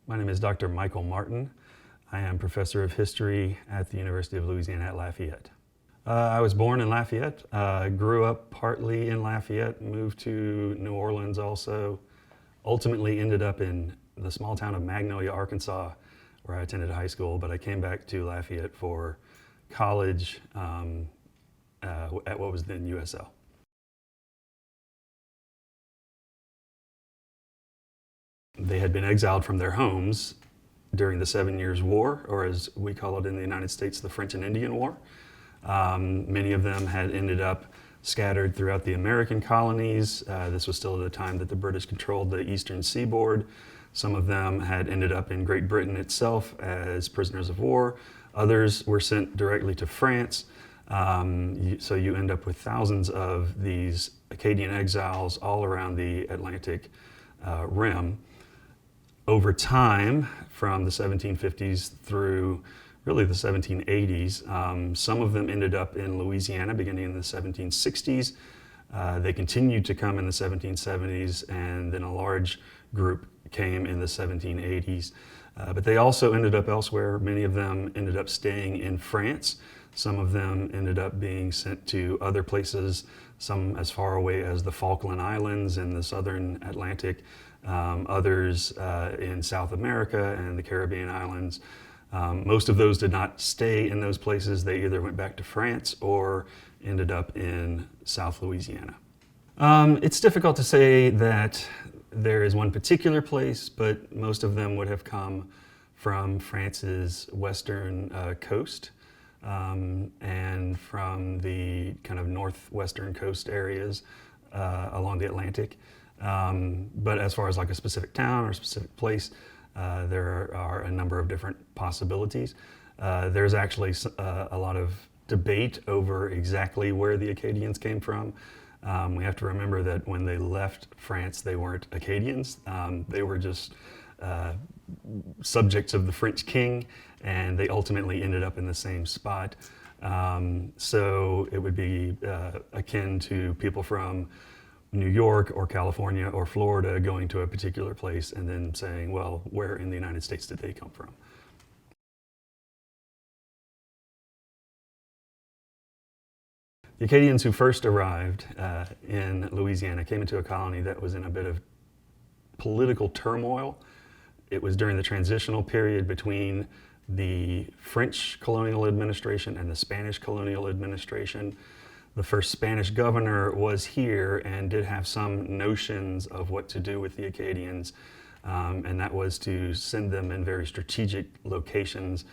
My name is Dr. Michael Martin. I am professor of history at the University of Louisiana at Lafayette. I was born in Lafayette, grew up partly in Lafayette, moved to New Orleans also, ultimately ended up in the small town of Magnolia, Arkansas, where I attended high school, but I came back to Lafayette for college at what was then USL. They had been exiled from their homes during the 7 Years' War, or as we call it in the United States, the French and Indian War. Many of them had ended up scattered throughout the American colonies. This was still at a time that the British controlled the eastern seaboard. Some of them had ended up in Great Britain itself as prisoners of war. Others were sent directly to France. So you end up with thousands of these Acadian exiles all around the Atlantic rim. Over time, from the 1750s through really the 1780s, some of them ended up in Louisiana beginning in the 1760s. They continued to come in the 1770s, and then a large group came in the 1780s. But they also ended up elsewhere. Many of them ended up staying in France. Some of them ended up being sent to other places, some as far away as the Falkland Islands in the southern Atlantic, others in South America and the Caribbean islands. Most of those did not stay in those places. They either went back to France or ended up in South Louisiana. It's difficult to say that there is one particular place, but most of them would have come from France's western coast and from the kind of northwestern coast areas along the Atlantic. But as far as like a specific town or a specific place, there are a number of different possibilities. There's actually a lot of debate over exactly where the Acadians came from. We have to remember that when they left France, they weren't Acadians. They were just subjects of the French king, and they ultimately ended up in the same spot. So it would be akin to people from New York or California or Florida going to a particular place and then saying, well, where in the United States did they come from? The Acadians who first arrived in Louisiana came into a colony that was in a bit of political turmoil. It was during the transitional period between the French colonial administration and the Spanish colonial administration. The first Spanish governor was here and did have some notions of what to do with the Acadians, and that was to send them in very strategic locations,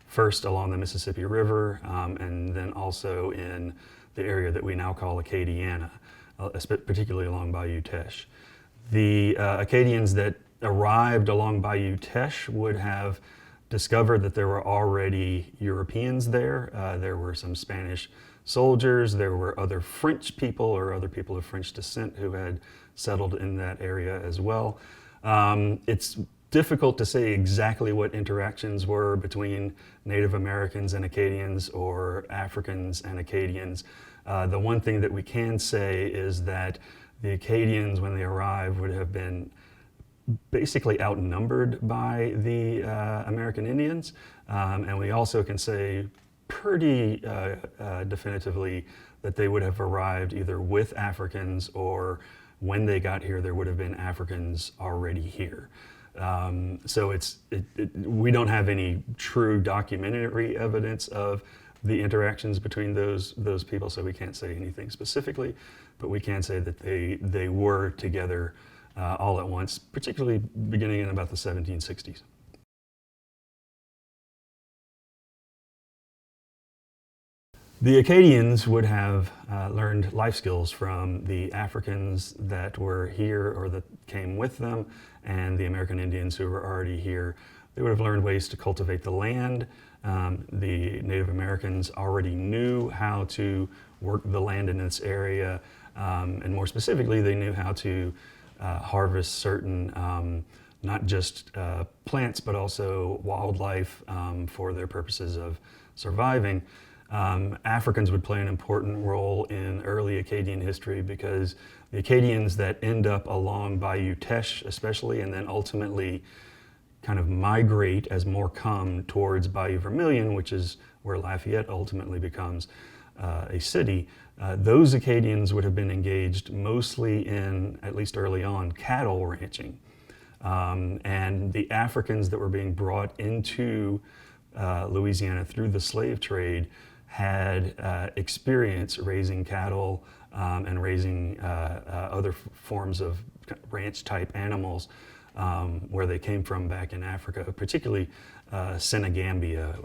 first along the Mississippi River, and then also in the area that we now call Acadiana, particularly along Bayou Teche. The Acadians that arrived along Bayou Teche would have discovered that there were already Europeans there. There were some Spanish soldiers, there were other French people or other people of French descent who had settled in that area as well. It's difficult to say exactly what interactions were between Native Americans and Acadians or Africans and Acadians. The one thing that we can say is that the Acadians, when they arrived, would have been basically outnumbered by the American Indians. And we also can say pretty definitively that they would have arrived either with Africans, or when they got here there would have been Africans already here. So we don't have any true documentary evidence of the interactions between those people, so we can't say anything specifically, but we can say that they were together all at once, particularly beginning in about the 1760s. The Acadians would have learned life skills from the Africans that were here or that came with them, and the American Indians who were already here. They would have learned ways to cultivate the land. The Native Americans already knew how to work the land in this area, and more specifically, they knew how to harvest certain, not just plants, but also wildlife for their purposes of surviving. Africans would play an important role in early Acadian history because the Acadians that end up along Bayou Teche especially, and then ultimately kind of migrate as more come towards Bayou Vermilion, which is where Lafayette ultimately becomes a city, those Acadians would have been engaged mostly in, at least early on, cattle ranching. And the Africans that were being brought into Louisiana through the slave trade had experience raising cattle and raising other forms of ranch-type animals where they came from back in Africa, particularly Senegambia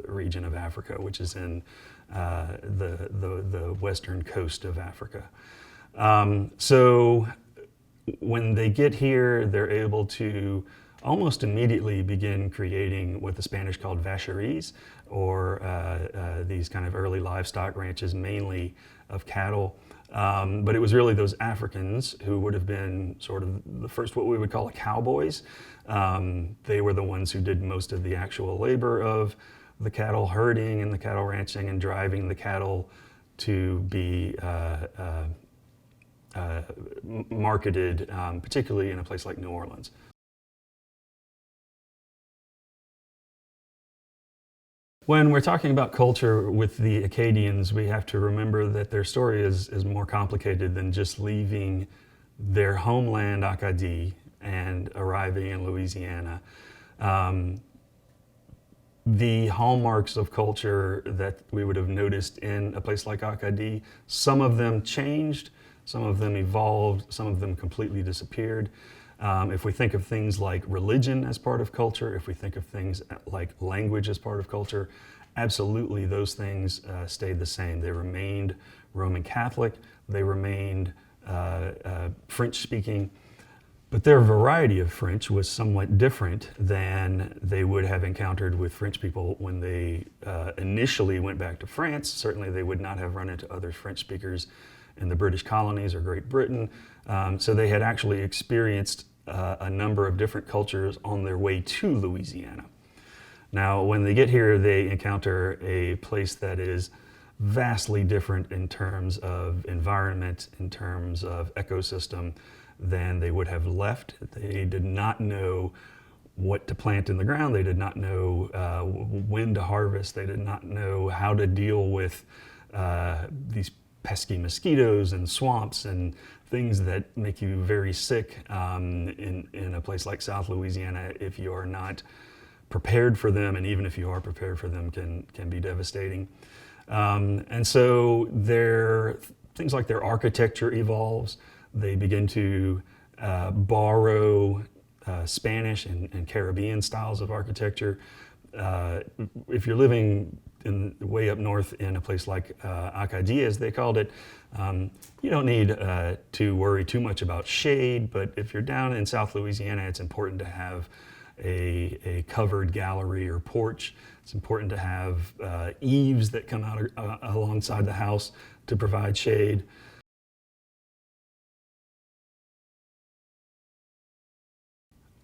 region of Africa, which is in the western coast of Africa. So when they get here, they're able to almost immediately begin creating what the Spanish called vacheries, or these kind of early livestock ranches, mainly of cattle. But it was really those Africans who would have been sort of the first, what we would call cowboys. They were the ones who did most of the actual labor of the cattle herding and the cattle ranching and driving the cattle to be marketed, particularly in a place like New Orleans. When we're talking about culture with the Acadians, we have to remember that their story is more complicated than just leaving their homeland, Acadie, and arriving in Louisiana. The hallmarks of culture that we would have noticed in a place like Acadie, some of them changed, some of them evolved, some of them completely disappeared. If we think of things like religion as part of culture, if we think of things like language as part of culture, absolutely those things stayed the same. They remained Roman Catholic, they remained French-speaking, but their variety of French was somewhat different than they would have encountered with French people when they initially went back to France. Certainly they would not have run into other French speakers in the British colonies or Great Britain. So they had actually experienced a number of different cultures on their way to Louisiana. Now, when they get here, they encounter a place that is vastly different in terms of environment, in terms of ecosystem, than they would have left. They did not know what to plant in the ground. They did not know when to harvest. They did not know how to deal with these pesky mosquitoes and swamps and things that make you very sick in a place like South Louisiana if you are not prepared for them, and even if you are prepared for them, can be devastating. And so things like their architecture evolves. They begin to borrow Spanish and Caribbean styles of architecture. If you're living way up north in a place like Acadie, as they called it, you don't need to worry too much about shade, but if you're down in South Louisiana, it's important to have a covered gallery or porch. It's important to have eaves that come out alongside the house to provide shade.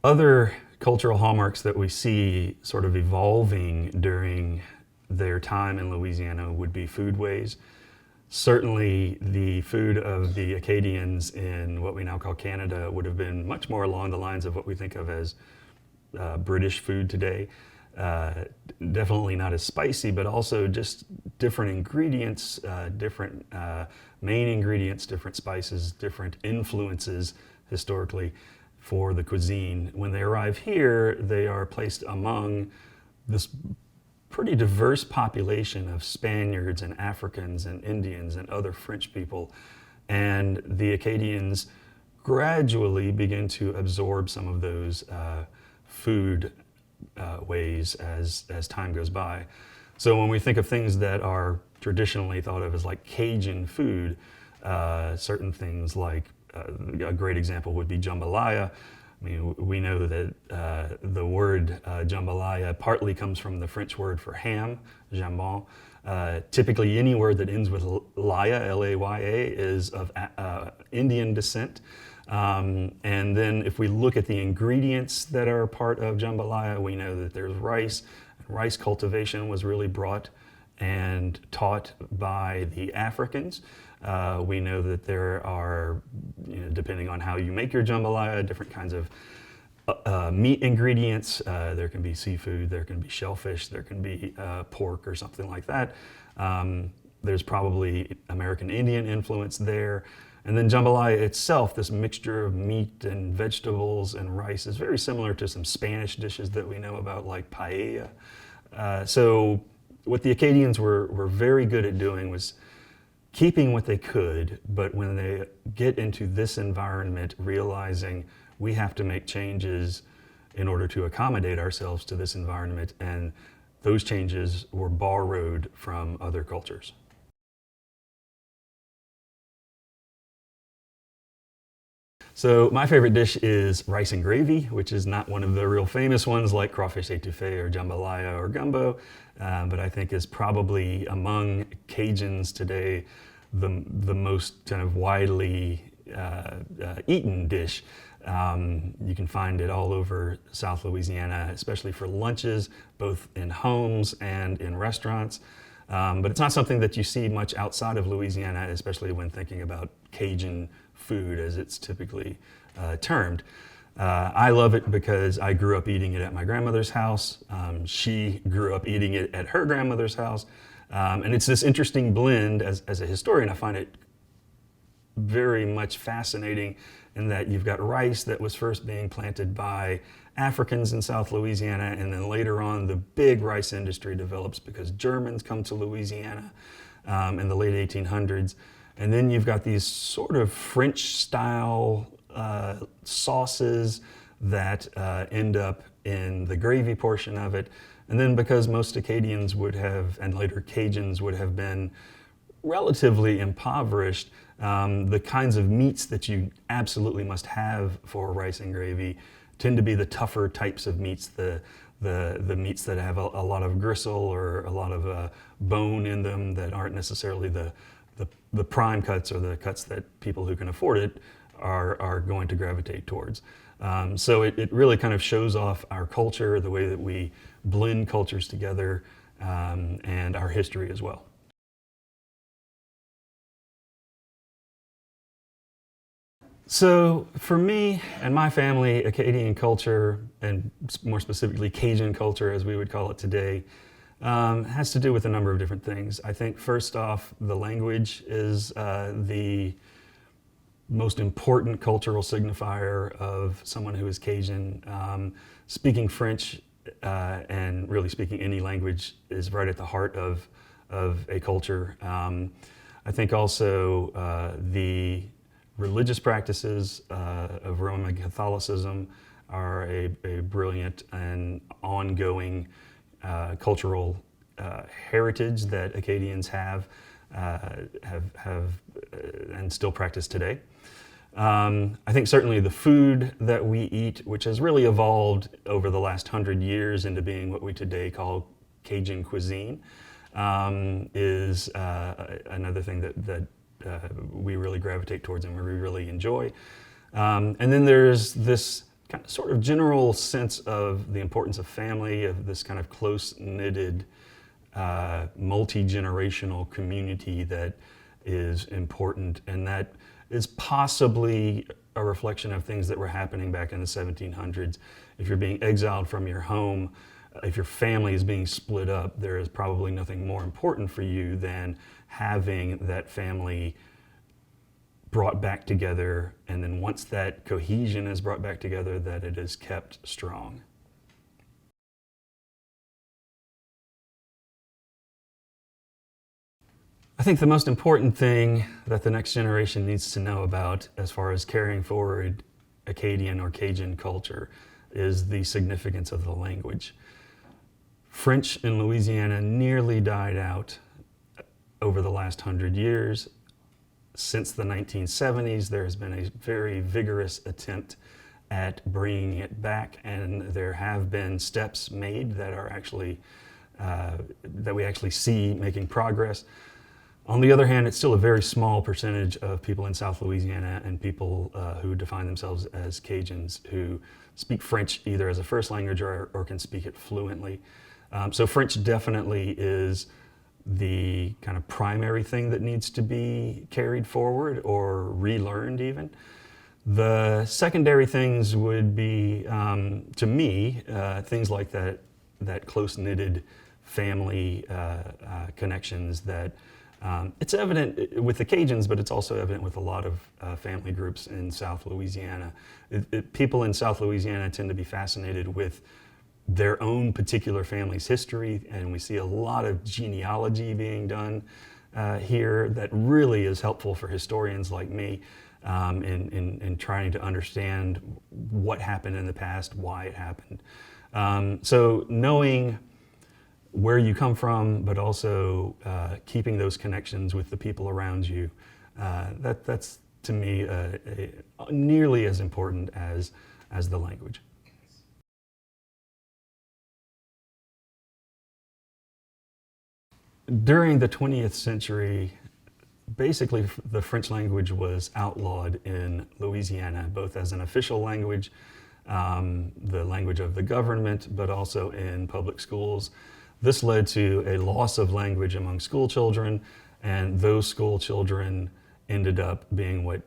Other cultural hallmarks that we see sort of evolving during their time in Louisiana would be foodways. Certainly the food of the Acadians in what we now call Canada would have been much more along the lines of what we think of as British food today. Definitely not as spicy, but also just different ingredients, different main ingredients, different spices, different influences historically for the cuisine. When they arrive here, they are placed among this pretty diverse population of Spaniards and Africans and Indians and other French people. And the Acadians gradually begin to absorb some of those food ways as time goes by. So when we think of things that are traditionally thought of as like Cajun food, certain things like a great example would be jambalaya. I mean, we know that the word jambalaya partly comes from the French word for ham, jambon. Typically, any word that ends with laya, L-A-Y-A, is of Indian descent. And then if we look at the ingredients that are part of jambalaya, we know that there's rice. Rice cultivation was really brought and taught by the Africans. We know that there are, depending on how you make your jambalaya, different kinds of meat ingredients. There can be seafood, there can be shellfish, there can be pork or something like that. There's probably American Indian influence there. And then jambalaya itself, this mixture of meat and vegetables and rice, is very similar to some Spanish dishes that we know about, like paella. So what the Acadians were very good at doing was keeping what they could, but when they get into this environment, realizing we have to make changes in order to accommodate ourselves to this environment, and those changes were borrowed from other cultures. So my favorite dish is rice and gravy, which is not one of the real famous ones like crawfish étouffée or jambalaya or gumbo, but I think is probably among Cajuns today the most kind of widely eaten dish. You can find it all over South Louisiana, especially for lunches, both in homes and in restaurants. But it's not something that you see much outside of Louisiana, especially when thinking about Cajun food, as it's typically termed. I love it because I grew up eating it at my grandmother's house. She grew up eating it at her grandmother's house. And it's this interesting blend. As a historian, I find it very much fascinating in that you've got rice that was first being planted by Africans in South Louisiana, and then later on the big rice industry develops because Germans come to Louisiana in the late 1800s. And then you've got these sort of French-style sauces that end up in the gravy portion of it. And then because most Acadians would have, and later Cajuns would have been relatively impoverished, the kinds of meats that you absolutely must have for rice and gravy tend to be the tougher types of meats, the meats that have a lot of gristle or a lot of bone in them that aren't necessarily the prime cuts or the cuts that people who can afford it are going to gravitate towards. So it really kind of shows off our culture, the way that we blend cultures together, and our history as well. So for me and my family, Acadian culture, and more specifically Cajun culture as we would call it today, has to do with a number of different things. I think first off, the language is the most important cultural signifier of someone who is Cajun. Speaking French and really speaking any language is right at the heart of a culture. I think also the religious practices of Roman Catholicism are a brilliant and ongoing cultural heritage that Acadians have and still practice today. I think certainly the food that we eat, which has really evolved over the last 100 years into being what we today call Cajun cuisine, is another thing that we really gravitate towards and we really enjoy. And then there's this kind of sort of general sense of the importance of family, of this kind of close-knitted, multi-generational community that is important, and that is possibly a reflection of things that were happening back in the 1700s. If you're being exiled from your home, if your family is being split up, there is probably nothing more important for you than having that family brought back together, and then once that cohesion is brought back together, that it is kept strong. I think the most important thing that the next generation needs to know about as far as carrying forward Acadian or Cajun culture is the significance of the language. French in Louisiana nearly died out over the last 100 years. Since the 1970s, there has been a very vigorous attempt at bringing it back, and there have been steps made that are actually, that we actually see making progress. On the other hand, it's still a very small percentage of people in South Louisiana and people who define themselves as Cajuns who speak French either as a first language or can speak it fluently. So French definitely is the kind of primary thing that needs to be carried forward or relearned even. The secondary things would be, to me, things like that close-knitted family connections that it's evident with the Cajuns, but it's also evident with a lot of family groups in South Louisiana. People in South Louisiana tend to be fascinated with their own particular family's history, and we see a lot of genealogy being done here that really is helpful for historians like me in trying to understand what happened in the past, why it happened. So knowing where you come from, but also keeping those connections with the people around you, that's to me nearly as important as the language. During the 20th century, basically the French language was outlawed in Louisiana, both as an official language, the language of the government, but also in public schools. This led to a loss of language among school children, and those school children ended up being what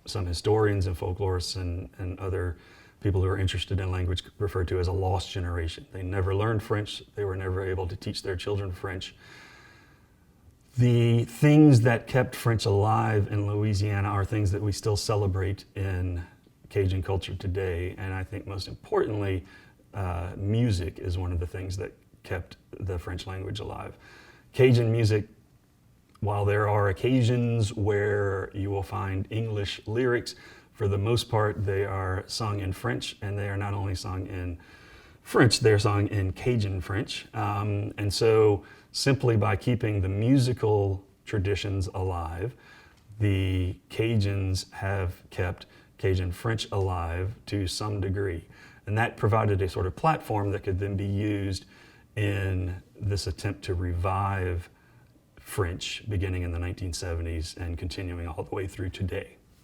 some historians and folklorists and other people who are interested in language refer to as a lost generation. They never learned French. They were never able to teach their children French. The things that kept French alive in Louisiana are things that we still celebrate in Cajun culture today. And I think most importantly, music is one of the things that kept the French language alive. Cajun music, while there are occasions where you will find English lyrics, for the most part they are sung in French, and they are not only sung in French, they're sung in Cajun French. And so simply by keeping the musical traditions alive, the Cajuns have kept Cajun French alive to some degree. And that provided a sort of platform that could then be used in this attempt to revive French beginning in the 1970s and continuing all the way through today.